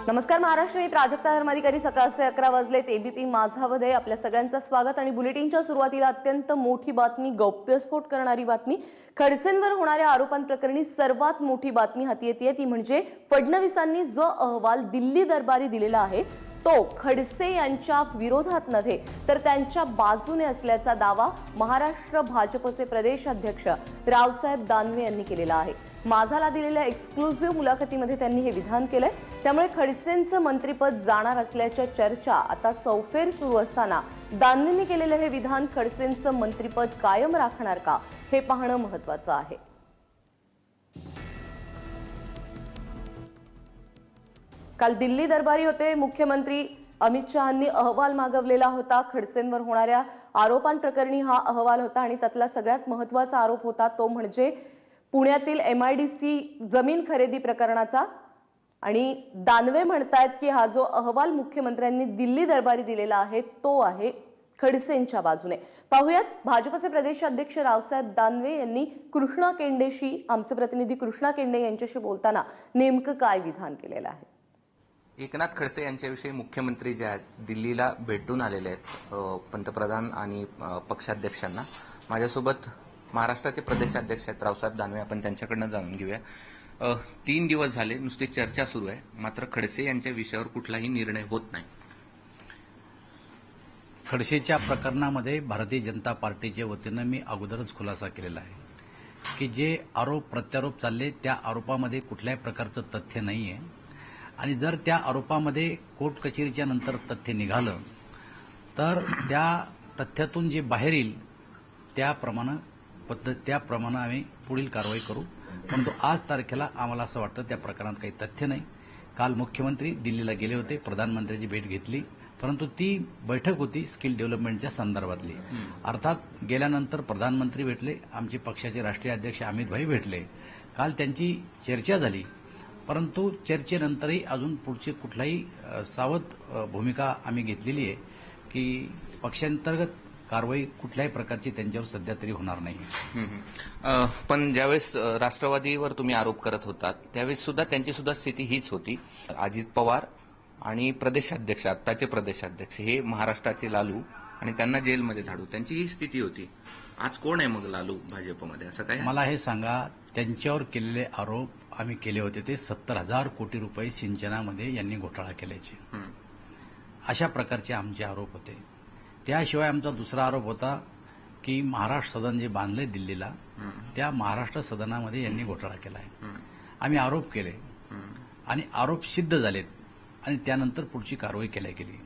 नमस्कार महाराष्ट्र, मी प्राजक्ता धर्माधिकारी. सकाळचे 11 वाजलेत. एबीपी माझामध्ये आपल्या सगळ्यांचं स्वागत. आणि बुलेटिनच्या सुरुवातीला अत्यंत मोठी बातमी, गौप्यस्फोट करणारी बातमी. खडसेंवर होणाऱ्या आरोपांप्रकरणी सर्वात मोठी बातमी हाती येते ती म्हणजे फडणवीसांनी जो अहवाल दिल्ली दरबारी दिलेला आहे तो खडसे यांच्या विरोधात नव्हे तर त्यांच्या बाजूने असल्याचा दावा महाराष्ट्र भाजपचे प्रदेशाध्यक्ष रावसाहेब दानवे यांनी केलेला आहे. माझाला दिलेल्या एक्सक्लुझिव्ह मुलाखतीमध्ये त्यांनी हे विधान केलंय. त्यामुळे खडसेंचं मंत्रिपद जाणार असल्याच्या चर्चा आता सौफेर सुरू असताना दानवेंनी केलेलं हे विधान खडसेंचं मंत्रिपद कायम राखणार का हे पाहणं महत्त्वाचं आहे. काल दिल्ली दरबारी होते. मुख्यमंत्री अमित शहांनी अहवाल मागवलेला होता. खडसेंवर होणाऱ्या आरोपांप्रकरणी हा अहवाल होता आणि त्यातला सगळ्यात महत्त्वाचा आरोप होता तो म्हणजे पुण्यातील MIDC जमीन खरेदी प्रकरणाचा. आणि दानवे म्हणतायत की हा जो अहवाल मुख्यमंत्र्यांनी दिल्ली दरबारी दिलेला आहे तो आहे खडसेंच्या बाजूने. पाहुयात भाजपचे प्रदेशाध्यक्ष रावसाहेब दानवे यांनी कृष्णा केंडेशी, आमचे प्रतिनिधी कृष्णा केंडे यांच्याशी बोलताना नेमकं काय विधान केलेलं आहे. एकनाथ खडसे यांच्याविषयी मुख्यमंत्री जे आहेत दिल्लीला भेटून आलेले आहेत पंतप्रधान आणि पक्षाध्यक्षांना. माझ्यासोबत महाराष्ट्राचे प्रदेशाध्यक्ष आहेत रावसाहेब दानवे. आपण त्यांच्याकडनं जाणून घेऊया. 3 दिवस झाले नुसती चर्चा सुरू आहे, मात्र खडसे यांच्या विषयावर कुठलाही निर्णय होत नाही. खडसेच्या प्रकरणामध्ये भारतीय जनता पार्टीच्या वतीनं मी अगोदरच खुलासा केलेला आहे की जे आरोप प्रत्यारोप चालले त्या आरोपामध्ये कुठल्याही प्रकारचं तथ्य नाही आहे. आणि जर त्या आरोपामध्ये कोर्ट कचेरीच्या नंतर तथ्य निघालं तर त्या तथ्यातून जे बाहेर येईल त्याप्रमाणे आम्ही पुढील कारवाई करू. परंतु आज तारखेला आम्हाला असं वाटतं त्या प्रकरणात काही तथ्य नाही. काल मुख्यमंत्री दिल्लीला गेले होते, प्रधानमंत्र्यांची भेट घेतली, परंतु ती बैठक होती स्किल डेव्हलपमेंटच्या संदर्भातली. अर्थात गेल्यानंतर प्रधानमंत्री भेटले, आमचे पक्षाचे राष्ट्रीय अध्यक्ष अमित भाई भेटले. काल त्यांची चर्चा झाली, परंतु चर्चेनंतरही अजून पुढची कुठलाही सावध भूमिका आम्ही घेतलेली आहे की पक्षांतर्गत कारवाई कुठल्याही प्रकारची त्यांच्यावर सध्या तरी होणार नाही. पण ज्यावेळेस राष्ट्रवादीवर तुम्ही आरोप करत होतात त्यावेळेस सुद्धा त्यांची सुद्धा स्थिती हीच होती. अजित पवार आणि प्रदेशाध्यक्ष, आत्ताचे प्रदेशाध्यक्ष हे महाराष्ट्राचे लालू आणि त्यांना जेलमध्ये धाडू, त्यांची ही स्थिती होती. आज कोण आहे मग लालू भाजपमध्ये, असं काय? मला हे सांगा, त्यांच्यावर केलेले आरोप आम्ही केले होते ते 70,000 कोटी रुपये सिंचनामध्ये यांनी घोटाळा केल्याचे, अशा प्रकारचे आमचे आरोप होते. त्याशिवाय आमचा दुसरा आरोप होता की महाराष्ट्र सदन जे बांधले दिल्लीला त्या महाराष्ट्र सदनामध्ये यांनी घोटाळा केला आहे. आम्ही आरोप केले आणि आरोप सिद्ध झालेत आणि त्यानंतर पुढची कारवाई केल्या गेली.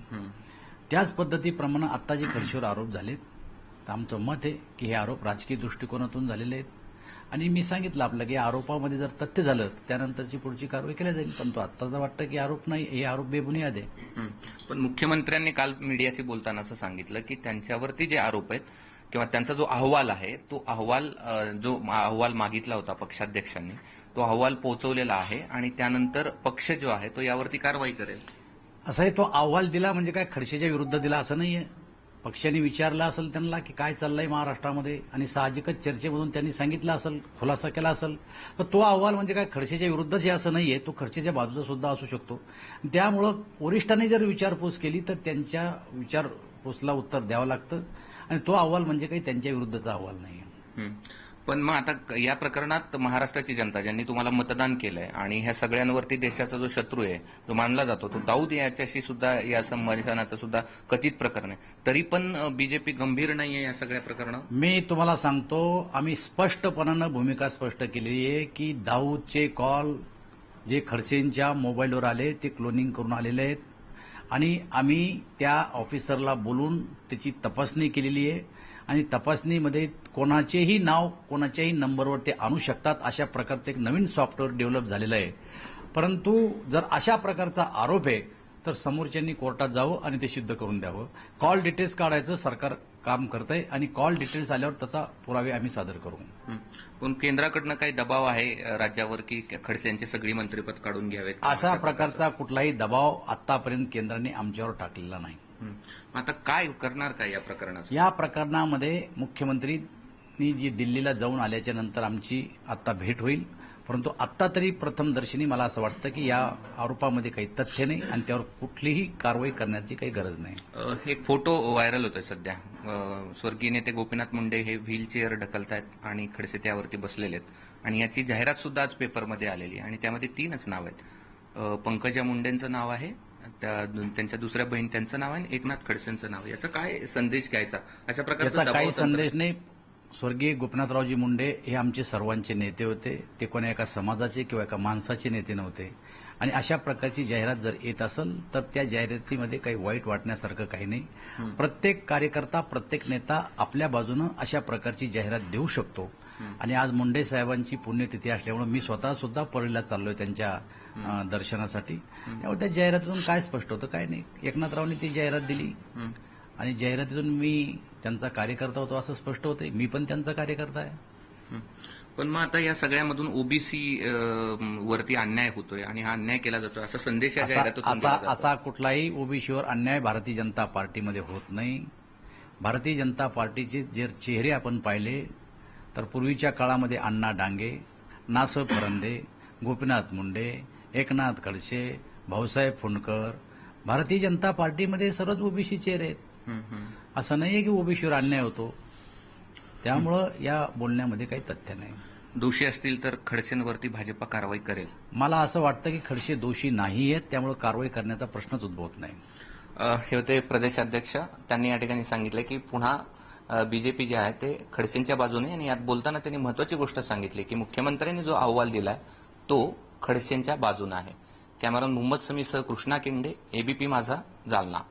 त्याच पद्धतीप्रमाणे आत्ता जे खडसेवर आरोप झालेत तर आमचं मत आहे की हे आरोप राजकीय दृष्टिकोनातून झालेले आहेत. आणि मी सांगितलं आपलं की आरोपामध्ये जर तथ्य झालं तर त्यानंतरची पुढची कारवाई केली जाईल. पण तो आत्ता तर वाटतं की आरोप नाही, हे आरोप बेबुनियाद आहे. पण मुख्यमंत्र्यांनी काल मीडियाशी बोलताना असं सांगितलं की त्यांच्यावरती जे आरोप आहेत किंवा त्यांचा जो अहवाल आहे तो अहवाल मागितला होता पक्षाध्यक्षांनी, तो अहवाल पोहोचवलेला आहे आणि त्यानंतर पक्ष जो आहे तो यावरती कारवाई करेल. असं आहे, तो अहवाल दिला म्हणजे काय खडसेच्या विरुद्ध दिला असं नाहीये. पक्षाने विचारलं असेल त्यांना की काय चाललंय महाराष्ट्रामध्ये आणि साहजिकच चर्चेमधून त्यांनी सांगितलं असेल, खुलासा केला असेल. तर तो अहवाल म्हणजे काय खडसेच्या विरुद्धच हे असं नाहीये, तो खडसेच्या बाजूचा सुद्धा असू शकतो. त्यामुळं वरिष्ठांनी जर विचारपूस केली तर त्यांच्या विचारपूसला उत्तर द्यावं लागतं आणि तो अहवाल म्हणजे काही त्यांच्या विरुद्धचा अहवाल नाहीये. पण मग आता या प्रकरणात महाराष्ट्राची जनता ज्यांनी तुम्हाला मतदान केलंय आणि ह्या सगळ्यांवरती देशाचा जो शत्रू आहे जो मानला जातो तो दाऊद याच्याशी सुद्धा या संभाषणाचं सुद्धा कथित प्रकरण आहे, तरी पण बीजेपी गंभीर नाहीये या सगळ्या प्रकरणात. मी तुम्हाला सांगतो, आम्ही स्पष्टपणानं भूमिका स्पष्ट केलेली आहे की दाऊदचे कॉल जे खडसेंच्या मोबाईलवर आले ते क्लोनिंग करून आलेले आहेत आणि आम्ही त्या ऑफिसरला बोलून त्याची तपासणी केलेली आहे आणि तपासणीमध्ये कोणाचेही नाव कोणाच्याही नंबरवर ते आणू शकतात अशा प्रकारचं एक नवीन सॉफ्टवेअर डेव्हलप झालेलं आहे. परंतु जर अशा प्रकारचा आरोप आहे तर समोरच्यांनी कोर्टात जावं आणि ते सिद्ध करून द्यावं. कॉल डिटेल्स काढायचं सरकार काम करतंय आणि कॉल डिटेल्स आल्यावर त्याचा पुरावे आम्ही सादर करू. पण केंद्राकडनं काही दबाव आहे राज्यावर की खडसेंची सगळी मंत्रिपद काढून घ्यावेत? अशा प्रकारचा कुठलाही दबाव आतापर्यंत केंद्राने आमच्यावर टाकलेला नाही. आता काय करणार काय या प्रकरणात? या प्रकरणामध्ये मुख्यमंत्री जी दिल्लीला जाऊन आल्याच्या नंतर आमची आता भेट होईल. परंतु आत्ता तरी प्रथमदर्शनी मला असं वाटतं की या आरोपामध्ये काही तथ्य नाही आणि त्यावर कुठलीही कारवाई करण्याची काही गरज नाही. एक फोटो व्हायरल होतोय सध्या. स्वर्गीय नेते गोपीनाथ मुंडे हे व्हीलचेअर ढकलतायत आणि खडसे त्यावरती बसलेले आहेत आणि याची जाहिरात सुद्धा आज पेपरमध्ये आलेली आणि त्यामध्ये 3च नाव आहेत. पंकजा मुंडेंचं नाव आहे, त्यांच्या दुसऱ्या बहीण त्यांचं नाव आहे आणि एकनाथ खडसेंचं नाव आहे. याचा काय संदेश घ्यायचा अशा प्रकारचा याचा काही दबाव संदेश नाही. स्वर्गीय गोपीनाथरावजी मुंडे हे आमचे सर्वांचे नेते होते. ते कोणा एका समाजाचे किंवा एका माणसाचे नेते नव्हते आणि अशा प्रकारची जाहिरात जर येत असेल तर त्या जाहिरातीमध्ये काही वाईट वाटण्यासारखं काही नाही. प्रत्येक कार्यकर्ता, प्रत्येक नेता आपल्या बाजूनं अशा प्रकारची जाहिरात देऊ शकतो आणि आज मुंडे साहेबांची पुण्यतिथी असल्यामुळे मी स्वतः सुद्धा परळीला चाललोय त्यांच्या दर्शनासाठी. त्यामुळे त्या जाहिरातीतून काय स्पष्ट होतं, काय नाही. एकनाथरावनी ती जाहिरात दिली आणि जाहिरातीतून मी त्यांचा कार्यकर्ता होतो असं स्पष्ट होतंय. मी पण त्यांचा कार्यकर्ता आहे. पण मग आता या सगळ्यामधून ओबीसी वरती अन्याय होतोय आणि हा अन्याय केला जातोय असा संदेश या जाहिरातीतून दिला जातो. असा कुठलाही ओबीसीवर अन्याय भारतीय जनता पार्टीमध्ये होत नाही. भारतीय जनता पार्टीचे जर चेहरे आपण पाहिले तर पूर्वीच्या काळामध्ये अण्णा डांगे, नासं फरंदे, गोपीनाथ मुंडे, एकनाथ खडसे, भाऊसाहेब फुंडकर, भारतीय जनता पार्टीमध्ये सर्वच ओबीसी चेहरे आहेत. असं नाहीये की ओबीसीवर अन्याय होतो. त्यामुळं या बोलण्यामध्ये काही तथ्य नाही. दोषी असतील तर खडसेंवरती भाजपा कारवाई करेल. मला असं वाटतं की खडसे दोषी नाही आहेत, त्यामुळे कारवाई करण्याचा प्रश्नच उद्भवत नाही. हे होते प्रदेशाध्यक्ष. त्यांनी या ठिकाणी सांगितलं की पुन्हा बीजेपी जे आहे ते खडसेंच्या बाजूने आणि यात बोलताना त्यांनी महत्वाची गोष्ट सांगितली की मुख्यमंत्र्यांनी जो अहवाल दिलाय तो खडसेंच्या बाजूने आहे. कॅमेरामन मुहम्मद समीसह कृष्णा केंडे, एबीपी माझा, जालना.